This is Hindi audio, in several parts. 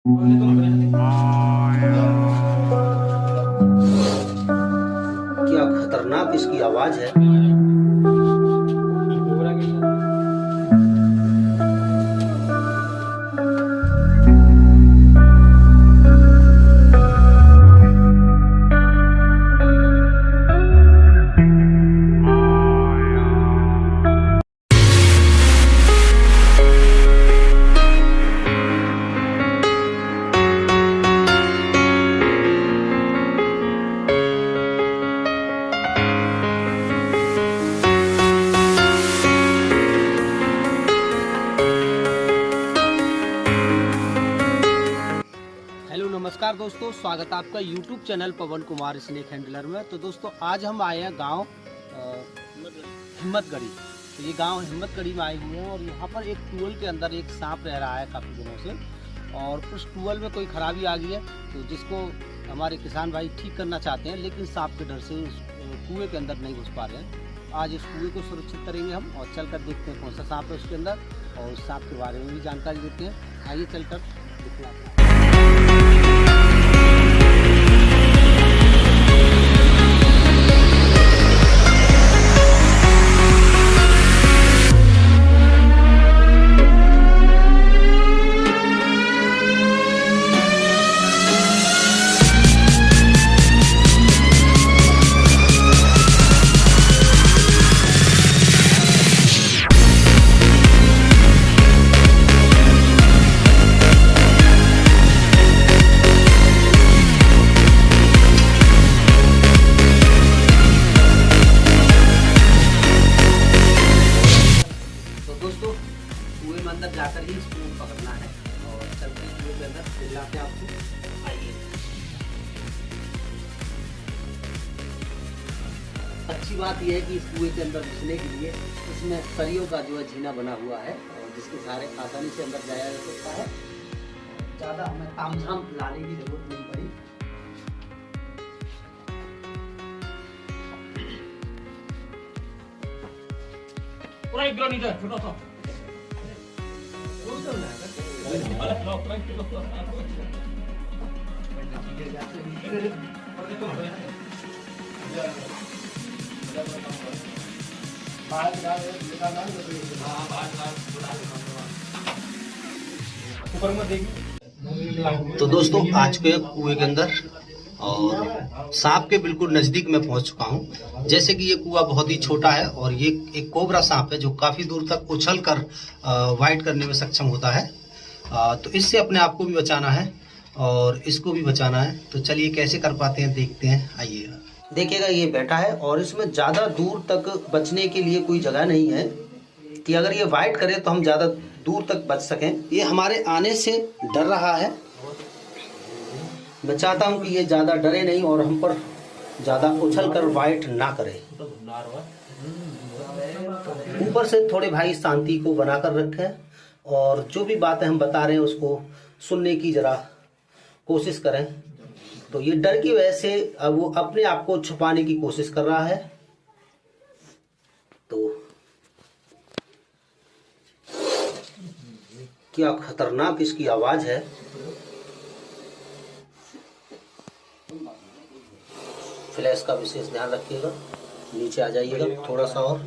क्या खतरनाक इसकी आवाज है। नमस्कार दोस्तों, स्वागत है आपका YouTube चैनल पवन कुमार स्नेक हैंडलर में। तो दोस्तों आज हम आए हैं गांव हिम्मतगढ़ी। तो ये गांव हिम्मतगढ़ी में आए हुए हैं और यहाँ पर एक टूअल के अंदर एक सांप रह रहा है काफ़ी दिनों से, और उस टूअल में कोई खराबी आ गई है तो जिसको हमारे किसान भाई ठीक करना चाहते हैं, लेकिन सांप के डर से उस कुएँ के अंदर नहीं घुस पा रहे हैं। आज इस कुएँ को सुरक्षित करेंगे हम और चलकर देखते हैं कौन सा सांप है उसके अंदर, और उस सांप के बारे में भी जानकारी देते हैं। आइए चलकर दिखलाते हैं। कुएं में अंदर जाकर ही इसको पकड़ना है और चलते कुएं के अंदर दिलाते हैं आपको। आइए। अच्छी बात यह है कि इस कुएं के अंदर घुसने के लिए इसमें सरियों का जो है जीना बना हुआ है और जिसके सहारे आसानी से अंदर जाया जा सकता है। ज़्यादा हमें तामझाम लाने की जरूरत नहीं पड़ी। पूरा एक ग्राउंड इधर छोटा सा तो दोस्तों आज के कुएं के अंदर और सांप के बिल्कुल नजदीक में पहुंच चुका हूं। जैसे कि ये कुआं बहुत ही छोटा है और ये एक कोबरा सांप है जो काफी दूर तक उछल कर वाइट करने में सक्षम होता है। तो इससे अपने आप को भी बचाना है और इसको भी बचाना है। तो चलिए कैसे कर पाते हैं देखते हैं। आइए। देखिएगा ये बैठा है और इसमें ज्यादा दूर तक बचने के लिए कोई जगह नहीं है कि अगर ये वाइट करे तो हम ज्यादा दूर तक बच सकें। ये हमारे आने से डर रहा है। मैं चाहता हूं कि ये ज़्यादा डरे नहीं और हम पर ज़्यादा उछल कर वाइट ना करे। ऊपर से थोड़े भाई शांति को बनाकर रखें और जो भी बातें हम बता रहे हैं उसको सुनने की ज़रा कोशिश करें। तो ये डर की वजह से अब वो अपने आप को छुपाने की कोशिश कर रहा है। तो क्या खतरनाक इसकी आवाज़ है। फ्लैश का विशेष ध्यान रखिएगा। नीचे आ जाइएगा थोड़ा सा और।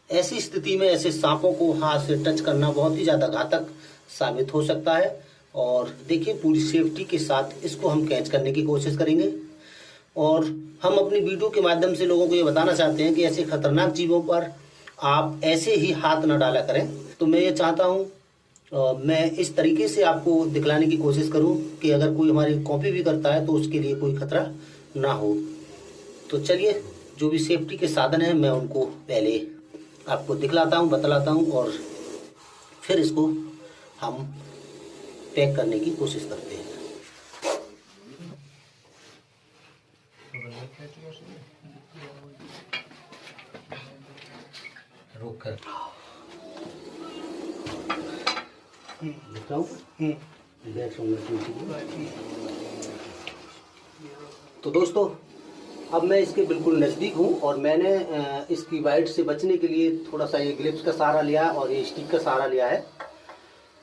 ऐसी स्थिति में ऐसे सांपों को हाथ से टच करना बहुत ही ज्यादा घातक साबित हो सकता है। और देखिए पूरी सेफ्टी के साथ इसको हम कैच करने की कोशिश करेंगे और हम अपनी वीडियो के माध्यम से लोगों को ये बताना चाहते हैं कि ऐसे खतरनाक जीवों पर आप ऐसे ही हाथ न डाला करें। तो मैं ये चाहता हूँ मैं इस तरीके से आपको दिखलाने की कोशिश करूँ कि अगर कोई हमारी कॉपी भी करता है तो उसके लिए कोई खतरा ना हो। तो चलिए, जो भी सेफ्टी के साधन हैं मैं उनको पहले आपको दिखलाता हूँ, बतलाता हूँ, और फिर इसको हम पैक करने की कोशिश करते हैं। रोक कर दिख रहा हूँ। तो दोस्तों, अब मैं इसके बिल्कुल नज़दीक हूँ और मैंने इसकी वाइट से बचने के लिए थोड़ा सा ये ग्लिप्स का सहारा लिया है और ये स्टिक का सहारा लिया है।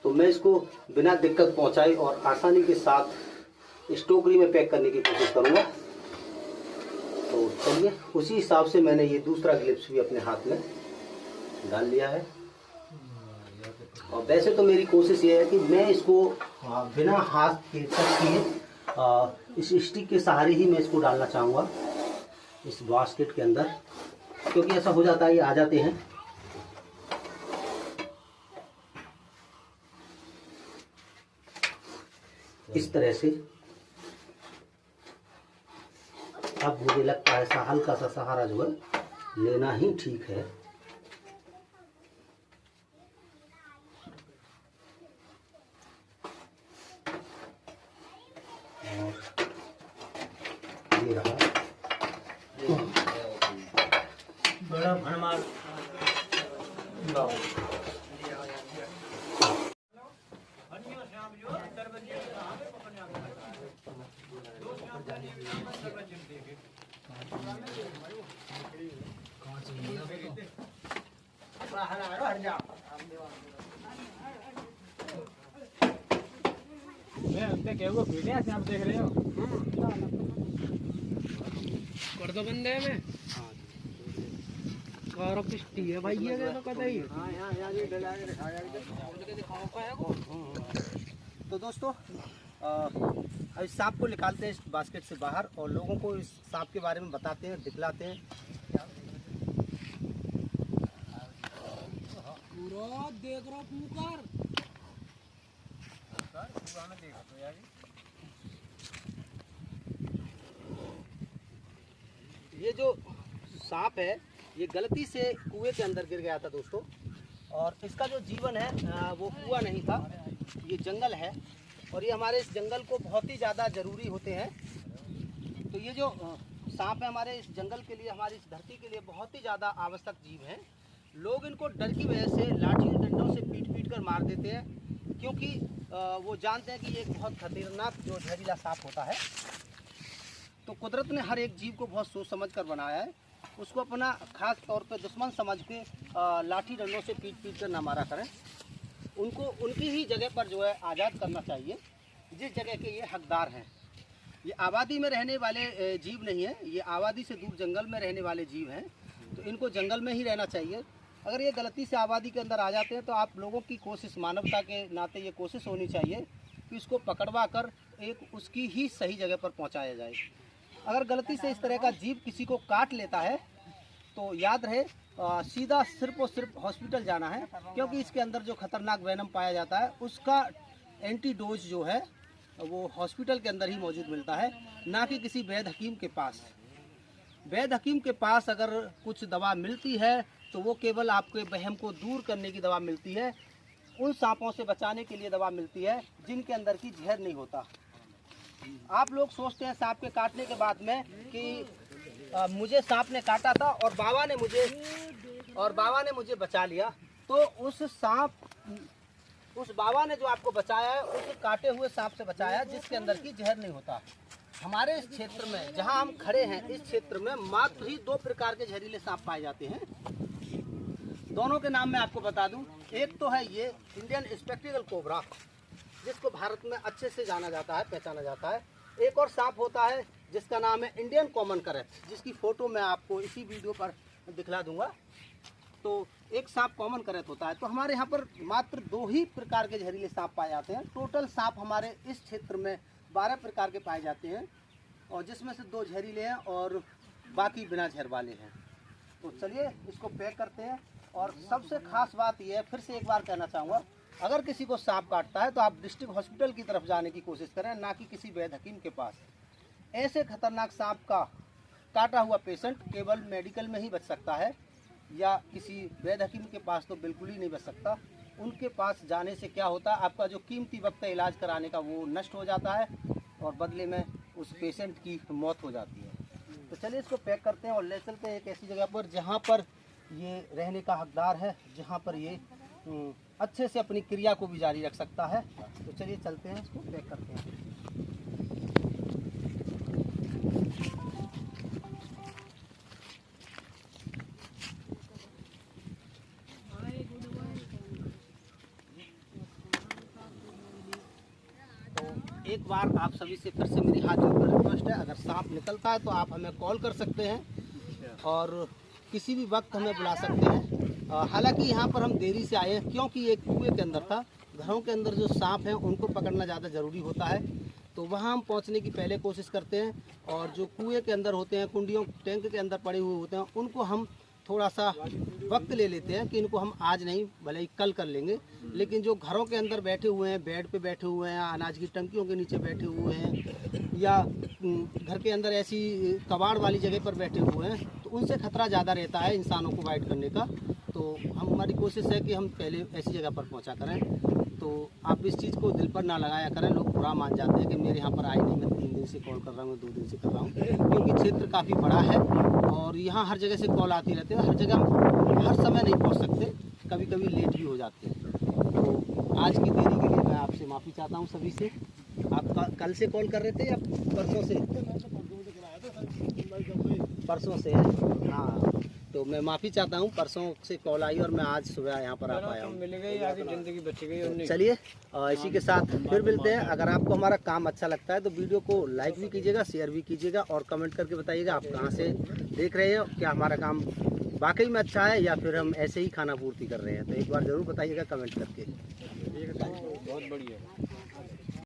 तो मैं इसको बिना दिक्कत पहुँचाए और आसानी के साथ इस टोकरी में पैक करने की कोशिश करूँगा। तो चलिए, उसी हिसाब से मैंने ये दूसरा ग्लिप्स भी अपने हाथ में डाल लिया है। और वैसे तो मेरी कोशिश ये है कि मैं इसको बिना हाथ के टच किए इस स्टिक के सहारे ही मैं इसको डालना चाहूँगा इस बास्केट के अंदर, क्योंकि ऐसा हो जाता है ये आ जाते हैं। इस तरह से अब मुझे लगता है ऐसा हल्का सा सहारा जो है लेना ही ठीक है। और ये रहा बड़ा भरमार क्या वो वीडियो से आप देख रहे हो? कर दो बंदे में और पिस्टी है भाई, ये तो कहता ही। हां यार ये डला के दिखाया के दिखाओ का है। तो दोस्तों, इस सांप को निकालते हैं इस बास्केट से बाहर और लोगों को इस सांप के बारे में बताते हैं, दिखलाते हैं। पूरा देख रहा पुकार पुराना देखा तो यार। ये जो सांप है ये गलती से कुएं के अंदर गिर गया था दोस्तों, और इसका जो जीवन है वो कुआं नहीं था, ये जंगल है और ये हमारे इस जंगल को बहुत ही ज़्यादा ज़रूरी होते हैं। तो ये जो सांप है हमारे इस जंगल के लिए, हमारी इस धरती के लिए बहुत ही ज़्यादा आवश्यक जीव हैं। लोग इनको डर की वजह से लाठी डंडों से पीट कर मार देते हैं, क्योंकि वो जानते हैं कि ये एक बहुत खतरनाक जो जहरीला सांप होता है। तो कुदरत ने हर एक जीव को बहुत सोच समझ कर बनाया है, उसको अपना खास तौर पे दुश्मन समझ के लाठी डंडों से पीट कर ना मारा करें। उनको उनकी ही जगह पर जो है आज़ाद करना चाहिए जिस जगह के ये हकदार हैं। ये आबादी में रहने वाले जीव नहीं है, ये आबादी से दूर जंगल में रहने वाले जीव हैं, तो इनको जंगल में ही रहना चाहिए। अगर ये गलती से आबादी के अंदर आ जाते हैं तो आप लोगों की कोशिश, मानवता के नाते ये कोशिश होनी चाहिए कि इसको पकड़वा कर एक उसकी ही सही जगह पर पहुंचाया जाए। अगर गलती से इस तरह का जीव किसी को काट लेता है तो याद रहे सीधा सिर्फ और सिर्फ हॉस्पिटल जाना है, क्योंकि इसके अंदर जो खतरनाक वेनम पाया जाता है उसका एंटीडोज जो है वो हॉस्पिटल के अंदर ही मौजूद मिलता है, ना कि किसी वैद्य हकीम के पास। वैद्य हकीम के पास अगर कुछ दवा मिलती है तो वो केवल आपके वहम को दूर करने की दवा मिलती है, उन सांपों से बचाने के लिए दवा मिलती है जिनके अंदर की जहर नहीं होता। आप लोग सोचते हैं सांप के काटने के बाद में कि मुझे सांप ने काटा था और बाबा ने मुझे बचा लिया। तो उस बाबा ने जो आपको बचाया है उस काटे हुए सांप से बचाया जिसके अंदर की जहर नहीं होता। हमारे इस क्षेत्र में जहां हम खड़े हैं, इस क्षेत्र में मात्र ही 2 प्रकार के जहरीले सांप पाए जाते हैं। दोनों के नाम मैं आपको बता दूं। एक तो है ये इंडियन स्पेक्टिकल कोबरा, जिसको भारत में अच्छे से जाना जाता है, पहचाना जाता है। एक और सांप होता है जिसका नाम है इंडियन कॉमन करैट, जिसकी फ़ोटो मैं आपको इसी वीडियो पर दिखला दूंगा। तो एक सांप कॉमन करैट होता है। तो हमारे यहाँ पर मात्र 2 ही प्रकार के जहरीले सांप पाए जाते हैं। टोटल सांप हमारे इस क्षेत्र में 12 प्रकार के पाए जाते हैं, और जिसमें से 2 जहरीले हैं और बाकी बिना जहर वाले हैं। तो चलिए इसको पैक करते हैं। और सबसे खास बात यह है, फिर से एक बार कहना चाहूँगा, अगर किसी को सांप काटता है तो आप डिस्ट्रिक्ट हॉस्पिटल की तरफ जाने की कोशिश करें, ना कि किसी वैद्य हकीम के पास। ऐसे खतरनाक सांप का काटा हुआ पेशेंट केवल मेडिकल में ही बच सकता है, या किसी वैद्य हकीम के पास तो बिल्कुल ही नहीं बच सकता। उनके पास जाने से क्या होता है, आपका जो कीमती वक्त है इलाज कराने का वो नष्ट हो जाता है और बदले में उस पेशेंट की मौत हो जाती है। तो चलिए इसको पैक करते हैं और ले चलते हैं एक ऐसी जगह पर जहाँ पर ये रहने का हकदार है, जहाँ पर ये अच्छे से अपनी क्रिया को भी जारी रख सकता है। तो चलिए चलते हैं, इसको पैक करते हैं। तो एक बार आप सभी से फिर से मेरी हाथ जोड़कर रिक्वेस्ट है, अगर सांप निकलता है तो आप हमें कॉल कर सकते हैं और किसी भी वक्त हमें बुला सकते हैं। हालांकि यहाँ पर हम देरी से आए हैं क्योंकि एक कुएं के अंदर था। घरों के अंदर जो सांप हैं उनको पकड़ना ज़्यादा ज़रूरी होता है, तो वहाँ हम पहुँचने की पहले कोशिश करते हैं। और जो कुएं के अंदर होते हैं, कुंडियों टैंक के अंदर पड़े हुए होते हैं, उनको हम थोड़ा सा वक्त ले लेते हैं कि इनको हम आज नहीं भले ही कल कर लेंगे। लेकिन जो घरों के अंदर बैठे हुए हैं, बेड पे बैठे हुए हैं, अनाज की टंकियों के नीचे बैठे हुए हैं, या घर के अंदर ऐसी कबाड़ वाली जगह पर बैठे हुए हैं, तो उनसे खतरा ज़्यादा रहता है इंसानों को बाइट करने का। तो हमारी कोशिश है कि हम पहले ऐसी जगह पर पहुंचा करें। तो आप इस चीज़ को दिल पर ना लगाया करें, लोग बुरा मान जाते हैं कि मेरे यहाँ पर आए नहीं, मैं 3 दिन से कॉल कर रहा हूँ, 2 दिन से कर रहा हूँ, क्योंकि क्षेत्र काफ़ी बड़ा है और यहाँ हर जगह से कॉल आती रहती है। हर जगह हम हर समय नहीं पहुँच सकते, कभी कभी लेट भी हो जाते हैं। तो आज की देरी के लिए मैं आपसे माफ़ी चाहता हूँ सभी से। आप कल से कॉल कर रहे थे या परसों से? परसों से, हाँ। तो मैं माफ़ी चाहता हूँ, परसों से कॉल आई और मैं आज सुबह यहाँ पर आ पाया हूँ। मिल गई, आगे जिंदगी बच गई। चलिए इसी के साथ फिर मिलते हैं। अगर आपको हमारा काम अच्छा लगता है तो वीडियो को लाइक भी कीजिएगा, शेयर भी कीजिएगा और कमेंट करके बताइएगा आप कहाँ से देख रहे हो, क्या हमारा काम वाकई में अच्छा है या फिर हम ऐसे ही खाना पूर्ति कर रहे हैं। तो एक बार ज़रूर बताइएगा कमेंट करके। बहुत बढ़िया।